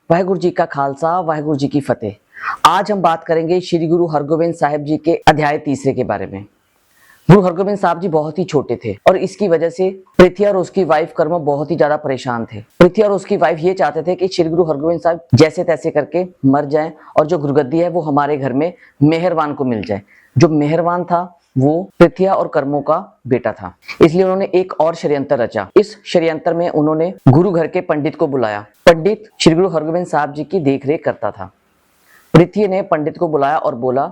वाहिगुरु जी का खालसा, वाहिगुरु जी की फतेह। आज हम बात करेंगे श्री गुरु हरगोबिंद साहिब जी के अध्याय तीसरे के बारे में। गुरु हरगोबिंद साहब जी बहुत ही छोटे थे और इसकी वजह से पृथ्वी और उसकी वाइफ कर्म बहुत ही ज्यादा परेशान थे। पृथ्वी और उसकी वाइफ ये चाहते थे कि श्री गुरु हरगोबिंद साहब जैसे तैसे करके मर जाएं और जो गुरुगद्दी है वो हमारे घर में मेहरबान को मिल जाए। जो मेहरबान था वो पृथ्वी और कर्मों का बेटा था, इसलिए उन्होंने एक और षड्यंत्र रचा। इस षड्यंत्र में उन्होंने गुरु घर के पंडित को बुलाया। पंडित श्री गुरु हरगोबिंद साहब जी की देखरेख करता था। पृथ्वी ने पंडित को बुलाया और बोला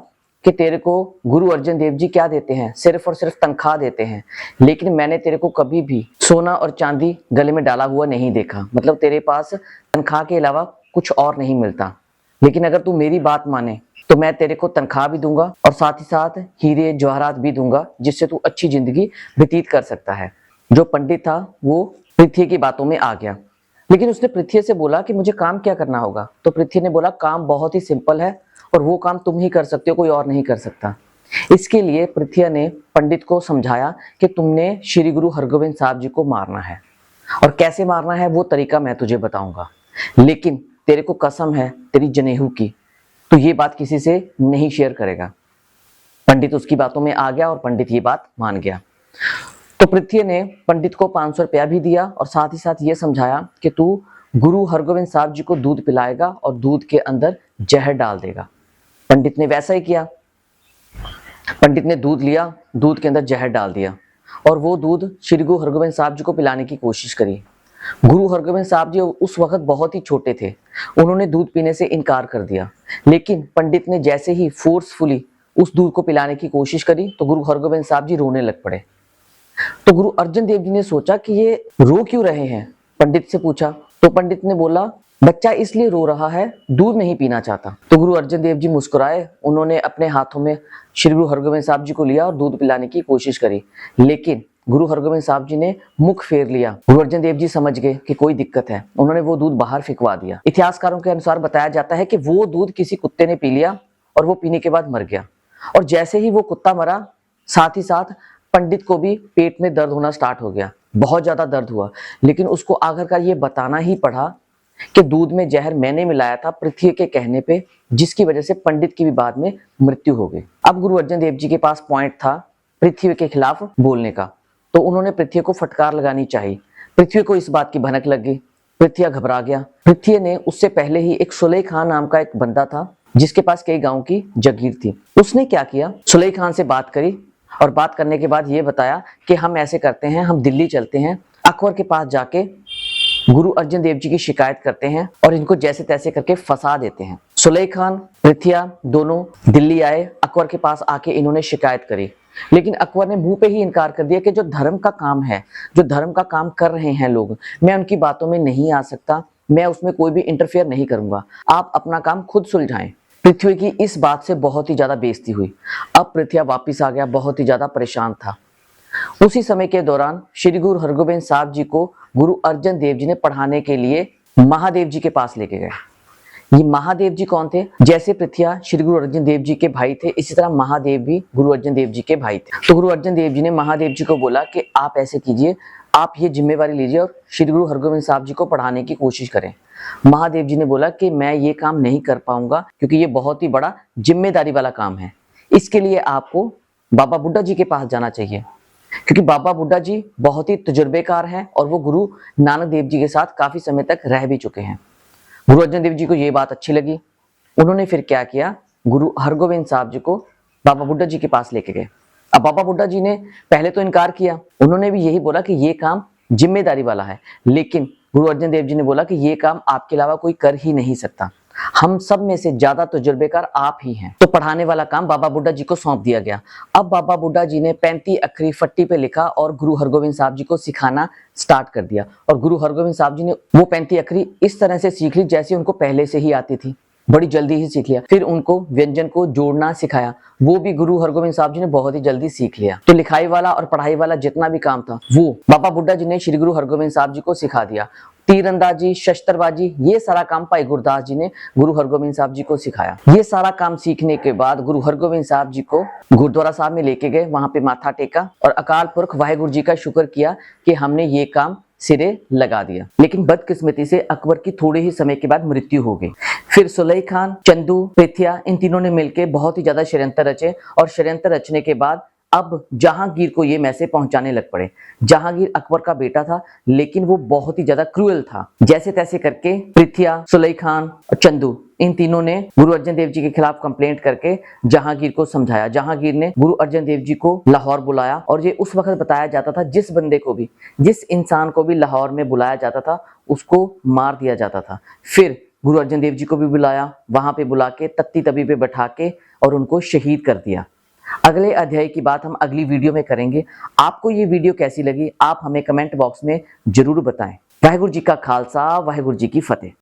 कि तेरे को गुरु अर्जन देव जी क्या देते हैं, सिर्फ और सिर्फ तनख्वाह देते हैं, लेकिन मैंने तेरे को कभी भी सोना और चांदी गले में डाला हुआ नहीं देखा। मतलब तेरे पास तनख्वाह के अलावा कुछ और नहीं मिलता, लेकिन अगर तू मेरी बात माने तो मैं तेरे को तनख्वाह भी दूंगा और साथ ही साथ हीरे जवाहरात भी दूंगा, जिससे तू अच्छी जिंदगी व्यतीत कर सकता है। जो पंडित था वो पृथ्वी की बातों में आ गया, लेकिन उसने पृथ्वी से बोला कि मुझे काम क्या करना होगा। तो पृथ्वी ने बोला काम बहुत ही सिंपल है और वो काम तुम ही कर सकते हो, कोई और नहीं कर सकता। इसके लिए पृथ्वी ने पंडित को समझाया कि तुमने श्री गुरु हरगोबिंद साहब जी को मारना है और कैसे मारना है वो तरीका मैं तुझे बताऊंगा, लेकिन तेरे को कसम है तेरी जनेऊ की, तो ये बात किसी से नहीं शेयर करेगा। पंडित उसकी बातों में आ गया और पंडित ये बात मान गया। तो पृथ्वी ने पंडित को 500 रुपया भी दिया और साथ ही साथ ये समझाया कि तू गुरु हरगोबिंद साहब जी को दूध पिलाएगा और दूध के अंदर जहर डाल देगा। पंडित ने वैसा ही किया। पंडित ने दूध लिया, दूध के अंदर जहर डाल दिया और वो दूध श्री गुरु हरगोबिंद साहब जी को पिलाने की कोशिश करी। गुरु हरगोबिंद साहब जी उस वक्त बहुत ही छोटे थे, उन्होंने दूध पीने से इनकार कर दिया, लेकिन पंडित ने जैसे ही फोर्सफुली उस दूध को पिलाने की कोशिश करी तो गुरु हरगोबिंद साहब जी रोने लग पड़े। तो गुरु अर्जन देव जी ने सोचा कि ये रो क्यों रहे हैं, पंडित से पूछा। तो पंडित ने बोला बच्चा इसलिए रो रहा है, दूध नहीं पीना चाहता। तो गुरु अर्जन देव जी मुस्कुराए, उन्होंने अपने हाथों में श्री गुरु हरगोबिंद साहब जी को लिया और दूध पिलाने की कोशिश करी, लेकिन गुरु हरगोबिंद साहब जी ने मुख फेर लिया। गुरु अर्जन देव जी समझ गए कि कोई दिक्कत है, उन्होंने वो दूध बाहर फेंकवा दिया। इतिहासकारों के अनुसार बताया जाता है कि वो दूध किसी कुत्ते ने पी लिया और वो पीने के बाद मर गया, और जैसे ही वो कुत्ता मरा साथ ही साथ पंडित को भी पेट में दर्द होना स्टार्ट हो गया, बहुत ज्यादा दर्द हुआ, लेकिन उसको आखिरकार ये बताना ही पड़ा कि दूध में जहर मैंने मिलाया था पृथ्वी के कहने पे, जिसकी वजह से पंडित की भी बाद में मृत्यु हो गई। अब गुरु अर्जन देव जी के पास पॉइंट था पृथ्वी के खिलाफ बोलने का, तो उन्होंने पृथ्वी को फटकार लगानी चाहिए। पृथ्वी को इस बात की भनक लग गई, पृथ्वी घबरा गया। पृथ्वी ने उससे पहले ही एक सुलेह खान नाम का एक बंदा था जिसके पास कई गांव की जागीर थी, उसने क्या किया, सुलेह खान से बात करी और बात करने के बाद ये बताया कि हम ऐसे करते हैं, हम दिल्ली चलते हैं, अकबर के पास जाके गुरु अर्जन देव जी की शिकायत करते हैं और इनको जैसे तैसे करके फंसा देते हैं। सुलेह खान पृथ्वी दोनों दिल्ली आए, अकबर के पास आके इन्होंने शिकायत करी, लेकिन अकबर ने मुंह पे ही इनकार कर दिया कि जो धर्म का काम है, जो धर्म का काम कर रहे हैं लोग, मैं उनकी बातों में नहीं आ सकता, मैं उसमें कोई भी इंटरफेयर नहीं करूंगा, आप अपना काम खुद सुलझाएं। पृथ्वी की इस बात से बहुत ही ज्यादा बेइज्जती हुई। अब पृथ्वी वापिस आ गया, बहुत ही ज्यादा परेशान था। उसी समय के दौरान श्री गुरु हरगोबिंद साहब जी को गुरु अर्जन देव जी ने पढ़ाने के लिए महादेव जी के पास लेके गए। ये महादेव जी कौन थे, जैसे पृथ्वी श्री गुरु अर्जन देव जी के भाई थे, इसी तरह महादेव भी गुरु अर्जन देव जी के भाई थे। तो गुरु अर्जन देव जी ने महादेव जी को बोला कि आप ऐसे कीजिए, आप ये जिम्मेवारी लीजिए और श्री गुरु हरगोबिंद साहब जी को पढ़ाने की कोशिश करें। महादेव जी ने बोला कि मैं ये काम नहीं कर पाऊंगा क्योंकि ये बहुत ही बड़ा जिम्मेदारी वाला काम है, इसके लिए आपको बाबा बुड्ढा जी के पास जाना चाहिए, क्योंकि बाबा बुड्ढा जी बहुत ही तजुर्बेकार हैं और वो गुरु नानक देव जी के साथ काफी समय तक रह भी चुके हैं। गुरु अर्जन देव जी को ये बात अच्छी लगी, उन्होंने फिर क्या किया, गुरु हरगोबिंद साहब जी को बाबा बुड्ढा जी के पास लेके गए। अब बाबा बुड्ढा जी ने पहले तो इनकार किया, उन्होंने भी यही बोला कि ये काम जिम्मेदारी वाला है, लेकिन गुरु अर्जन देव जी ने बोला कि ये काम आपके अलावा कोई कर ही नहीं सकता, हम सब में से ज्यादा तजुर्बेकार आप ही हैं। तो पढ़ाने वाला काम बाबा बुड्ढा जी को सौंप दिया गया। अब बाबा बुड्ढा जी ने 35 अखरी फट्टी पे लिखा और गुरु हरगोबिंद साहब जी को सिखाना स्टार्ट कर दिया, और गुरु हरगोबिंद साहब जी ने वो 35 अखरी इस तरह से सीख ली जैसे उनको पहले से ही आती थी, बड़ी जल्दी ही सीख लिया। फिर उनको व्यंजन को जोड़ना सिखाया, वो भी गुरु हरगोबिंद साहब जी ने बहुत ही जल्दी सीख लिया। तो लिखाई वाला और पढ़ाई वाला जितना भी काम था वो बाबा बुड्ढा जी ने श्री गुरु हरगोबिंद साहब जी को सिखा दिया। तीरंदाजी, शस्त्रबाजी, ये सारा काम भाई गुरदास जी ने गुरु हरगोबिंद साहब जी को सिखाया। ये सारा काम सीखने के बाद गुरु हरगोबिंद साहब जी को गुरुद्वारा साहब में लेके गए, वहां पे माथा टेका और अकाल पुरख वाहिगुरु जी का शुक्र किया कि हमने ये काम सिरे लगा दिया। लेकिन बदकिस्मती से अकबर की थोड़े ही समय के बाद मृत्यु हो गई। फिर सुलई खान, चंदू, पृथ्या, इन तीनों ने मिलकर बहुत ही ज्यादा षड्यंत्र रचे और षड्यंत्र रचने के बाद अब जहांगीर को ये मैसेज पहुंचाने लग पड़े। जहांगीर अकबर का बेटा था, लेकिन वो बहुत ही ज्यादा क्रूएल था। जैसे तैसे करके पृथ्या, सुलई खान और चंदू, इन तीनों ने गुरु अर्जन देव जी के खिलाफ कंप्लेंट करके जहांगीर को समझाया। जहांगीर ने गुरु अर्जन देव जी को लाहौर बुलाया और ये उस वक्त बताया जाता था जिस बंदे को भी, जिस इंसान को भी लाहौर में बुलाया जाता था उसको मार दिया जाता था। फिर गुरु अर्जन देव जी को भी बुलाया, वहां पे बुला के तख्ती तबी पे बैठा के और उनको शहीद कर दिया। अगले अध्याय की बात हम अगली वीडियो में करेंगे। आपको ये वीडियो कैसी लगी आप हमें कमेंट बॉक्स में जरूर बताएं। वाहिगुरु जी का खालसा, वाहिगुरु जी की फतेह।